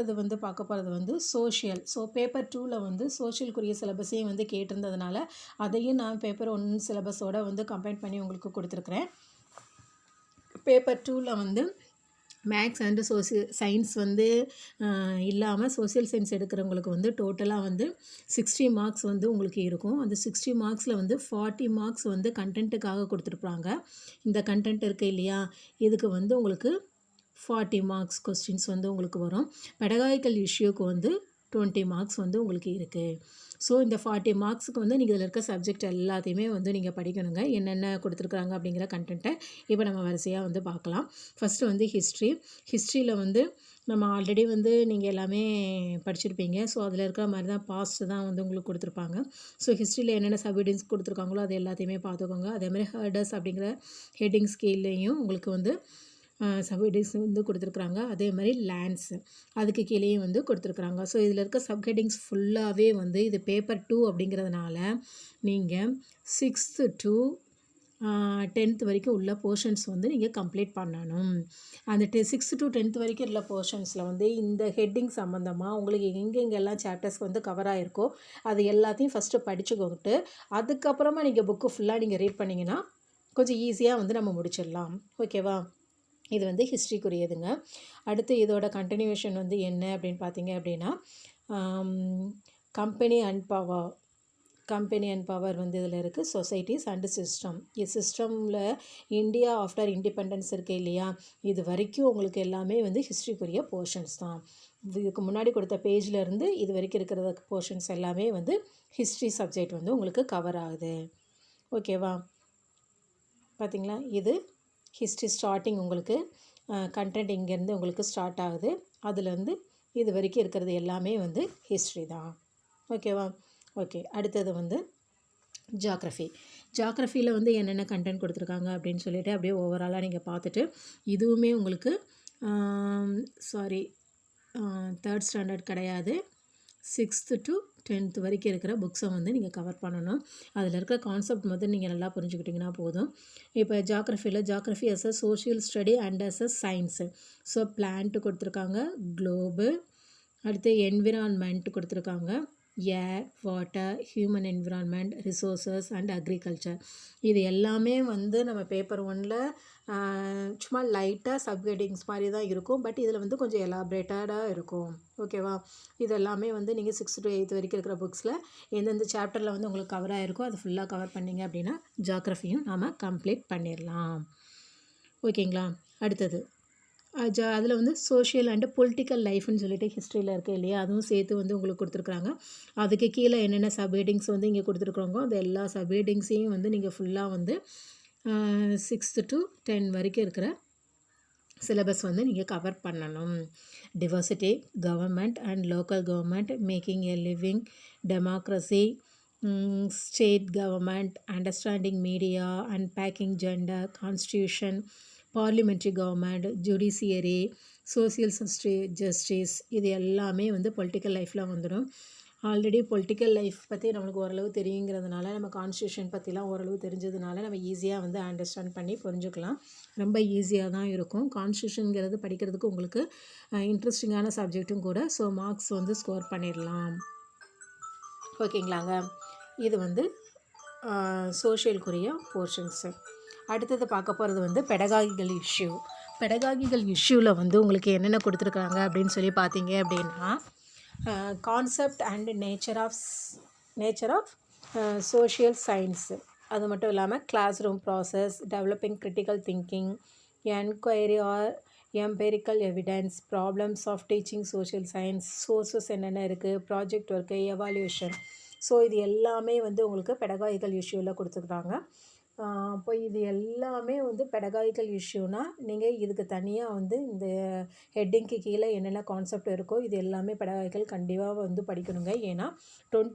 இது வந்து பார்க்க போகிறது வந்து சோஷியல். ஸோ பேப்பர் 2ல வந்து சோஷியலுக்குரிய சிலபஸையும் வந்து கேட்டிருந்ததுனால, அதையும் நான் பேப்பர் 1 சிலபஸோட வந்து கம்பைன் பண்ணி உங்களுக்கு கொடுத்துருக்குறேன். பேப்பர் 2ல வந்து மேக்ஸ் அண்டு சயின்ஸ் வந்து இல்லாமல் சோஷியல் சயின்ஸ் எடுக்கிறவங்களுக்கு வந்து டோட்டலாக வந்து 60 மார்க்ஸ் வந்து உங்களுக்கு இருக்கும். அந்த 60 மார்க்ஸில் வந்து 40 மார்க்ஸ் வந்து கண்டென்ட்டுக்காக கொடுத்துருப்பாங்க. இந்த கண்டென்ட் இருக்குது இல்லையா, இதுக்கு வந்து உங்களுக்கு 40 மார்க்ஸ் கொஸ்டின்ஸ் வந்து உங்களுக்கு வரும். பெடகாகிக்கல் இஷ்யூக்கு வந்து 20 மார்க்ஸ் வந்து உங்களுக்கு இருக்குது. ஸோ இந்த 40 மார்க்ஸுக்கு வந்து நீங்கள் இதில் இருக்க சப்ஜெக்ட் எல்லாத்தையுமே வந்து நீங்கள் படிக்கணுங்க. என்னென்ன கொடுத்துருக்குறாங்க அப்படிங்கிற கண்டென்ட்டை இப்போ நம்ம வரிசையாக வந்து பார்க்கலாம். ஃபஸ்ட்டு வந்து ஹிஸ்ட்ரியில் வந்து நம்ம ஆல்ரெடி வந்து நீங்கள் எல்லாமே படிச்சிருப்பீங்க. ஸோ அதில் இருக்கிற மாதிரி தான் பாஸ்ட்டு தான் வந்து உங்களுக்கு கொடுத்துருப்பாங்க. ஸோ ஹிஸ்ட்ரியில் என்னென்ன சப்ஹெட்டிங்ஸ் கொடுத்துருக்காங்களோ அது எல்லாத்தையுமே பார்த்துக்கோங்க. அதேமாதிரி ஹெர்டர்ஸ் அப்படிங்கிற ஹெட்டிங் ஸ்கேல்லையும் உங்களுக்கு வந்து சப்ஹெட்டிங்ஸ் வந்து கொடுத்துருக்குறாங்க. அதே மாதிரி லேண்ட்ஸு அதுக்கு கீழேயும் வந்து கொடுத்துருக்குறாங்க. ஸோ இதில் இருக்க சப்ஹெட்டிங்ஸ் ஃபுல்லாகவே வந்து இது பேப்பர் 2 அப்படிங்கிறதுனால நீங்கள் 6th to 10th வரைக்கும் உள்ள போர்ஷன்ஸ் வந்து நீங்கள் கம்ப்ளீட் பண்ணணும். அந்த 6th to 10th வரைக்கும் உள்ள போர்ஷன்ஸில் வந்து இந்த ஹெட்டிங் சம்மந்தமாக உங்களுக்கு எங்கெங்கெல்லாம் சாப்டர்ஸ் வந்து கவர் ஆகிருக்கோ அது எல்லாத்தையும் ஃபஸ்ட்டு படிச்சுக்கிட்டு அதுக்கப்புறமா நீங்கள் புக்கு ஃபுல்லாக நீங்கள் ரீட் பண்ணிங்கன்னா கொஞ்சம் ஈஸியாக வந்து நம்ம முடிச்சிடலாம். ஓகேவா? இது வந்து ஹிஸ்ட்ரிக்குரியதுங்க. அடுத்து இதோட கண்டினியூஷன் வந்து என்ன அப்படின்னு பார்த்தீங்க அப்படின்னா, கம்பெனி அண்ட் பவர் வந்து இதில் இருக்குது. Societies and system. சிஸ்டமில் இந்தியா ஆஃப்டர் இண்டிபெண்டன்ஸ் இருக்குது இல்லையா, இது வரைக்கும் உங்களுக்கு எல்லாமே வந்து ஹிஸ்ட்ரிக்குரிய போர்ஷன்ஸ் தான். இதுக்கு முன்னாடி கொடுத்த பேஜ்லேருந்து இது வரைக்கும் இருக்கிற போர்ஷன்ஸ் எல்லாமே வந்து ஹிஸ்ட்ரி சப்ஜெக்ட் வந்து உங்களுக்கு கவர் ஆகுது. ஓகேவா? பார்த்திங்களா, இது ஹிஸ்ட்ரி ஸ்டார்டிங் உங்களுக்கு கண்டென்ட் இங்கேருந்து உங்களுக்கு ஸ்டார்ட் ஆகுது. அதுலேருந்து இது வரைக்கும் இருக்கிறது எல்லாமே வந்து ஹிஸ்ட்ரி தான். ஓகேவா? ஓகே, அடுத்தது வந்து ஜாக்ரஃபியில் வந்து என்னென்ன கண்டென்ட் கொடுத்துருக்காங்க அப்படின்னு சொல்லிவிட்டு அப்படியே ஓவராலாக நீங்கள் பார்த்துட்டு இதுவுமே உங்களுக்கு 3rd ஸ்டாண்டர்ட் கிடையாது, 6th to 10th வரைக்கும் இருக்கிற புக்ஸை வந்து நீங்கள் கவர் பண்ணணும். அதில் இருக்கிற கான்செப்ட் வந்து நீங்கள் நல்லா புரிஞ்சுக்கிட்டிங்கன்னா போதும். இப்போ geography as a social study and as a science. So plant கொடுத்துருக்காங்க, குளோபு, அடுத்து என்விரான்மெண்ட் கொடுத்துருக்காங்க, air, water, human environment, resources and agriculture. இது எல்லாமே வந்து நம்ம பேப்பர் 1ல் சும்மா லைட்டாக சப்ஹெட்டிங்ஸ் மாதிரி தான் இருக்கும். பட் இதில் வந்து கொஞ்சம் எலாபரேட்டடாக இருக்கும். ஓகேவா? இது எல்லாமே வந்து நீங்கள் 6th to 8th வரைக்கும் இருக்கிற புக்ஸில் எந்தெந்த சாப்டரில் வந்து உங்களுக்கு கவர் ஆகிருக்கோ அது ஃபுல்லாக கவர் பண்ணிங்க அப்படின்னா ஜாக்ரஃபியும் நாம் கம்ப்ளீட் பண்ணிடலாம். ஓகேங்களா? அடுத்தது அதில் வந்து சோஷியல் அண்டு பொலிட்டிக்கல் லைஃப்னு சொல்லிட்டு ஹிஸ்ட்ரியில் இருக்குது இல்லையா, அதுவும் சேர்த்து வந்து உங்களுக்கு கொடுத்துருக்குறாங்க. அதுக்கு கீழே என்னென்ன சப்ஹெட்டிங்ஸ் வந்து இங்கே கொடுத்துருக்குறாங்களோ அந்த எல்லா சப்ஹெட்டிங்ஸையும் வந்து நீங்கள் ஃபுல்லாக வந்து 6th to 10 வரைக்கும் இருக்கிற சிலபஸ் வந்து நீங்கள் கவர் பண்ணணும். Diversity, government and local government, making a living, democracy, state government, understanding media, unpacking gender, constitution, parliamentary government, judiciary, social justice, இது எல்லாமே வந்து பொலிட்டிக்கல் லைஃப்பில் வந்துடும். ஆல்ரெடி பொலிட்டிக்கல் லைஃப் பற்றி நம்மளுக்கு ஓரளவு தெரியுங்கிறதுனால நம்ம கான்ஸ்டியூஷன் பற்றிலாம் ஓரளவு தெரிஞ்சதுனால நம்ம ஈஸியாக வந்து அண்டர்ஸ்டாண்ட் பண்ணி புரிஞ்சுக்கலாம். ரொம்ப ஈஸியாக தான் இருக்கும். கான்ஸ்டியூஷனுங்கிறது படிக்கிறதுக்கு உங்களுக்கு இன்ட்ரெஸ்டிங்கான சப்ஜெக்ட்டும் கூட. ஸோ மார்க்ஸ் வந்து ஸ்கோர் பண்ணிடலாம். ஓகேங்களாங்க? இது வந்து சோஷியலுக்குரிய போர்ஷன்ஸு. அடுத்தது பார்க்க போகிறது வந்து பெடகாகிக்கல் இஷ்யூவில் வந்து உங்களுக்கு என்னென்ன கொடுத்துருக்காங்க அப்படின்னு சொல்லி பார்த்தீங்க அப்படின்னா, concept and nature of social science, அது மட்டும் இல்லாமல் classroom process, developing critical thinking, enquiry or empirical evidence, problems of teaching social science, sources என்னென்ன இருக்குது, ப்ராஜெக்ட் ஒர்க்கு, எவால்யூஷன். ஸோ இது எல்லாமே வந்து உங்களுக்கு பெடகாகிக்கல் இஷ்யூவில் கொடுத்துருக்காங்க. அப்போ இது எல்லாமே வந்து பெடகாகிக்கல் இஷ்யூனா நீங்கள் இதுக்கு தனியாக வந்து இந்த ஹெட்டிங்க்கு கீழே என்னென்ன கான்செப்ட் இருக்கோ இது எல்லாமே பெடகாகிக்கல் கண்டிப்பாக வந்து படிக்கணுங்க. ஏன்னா 20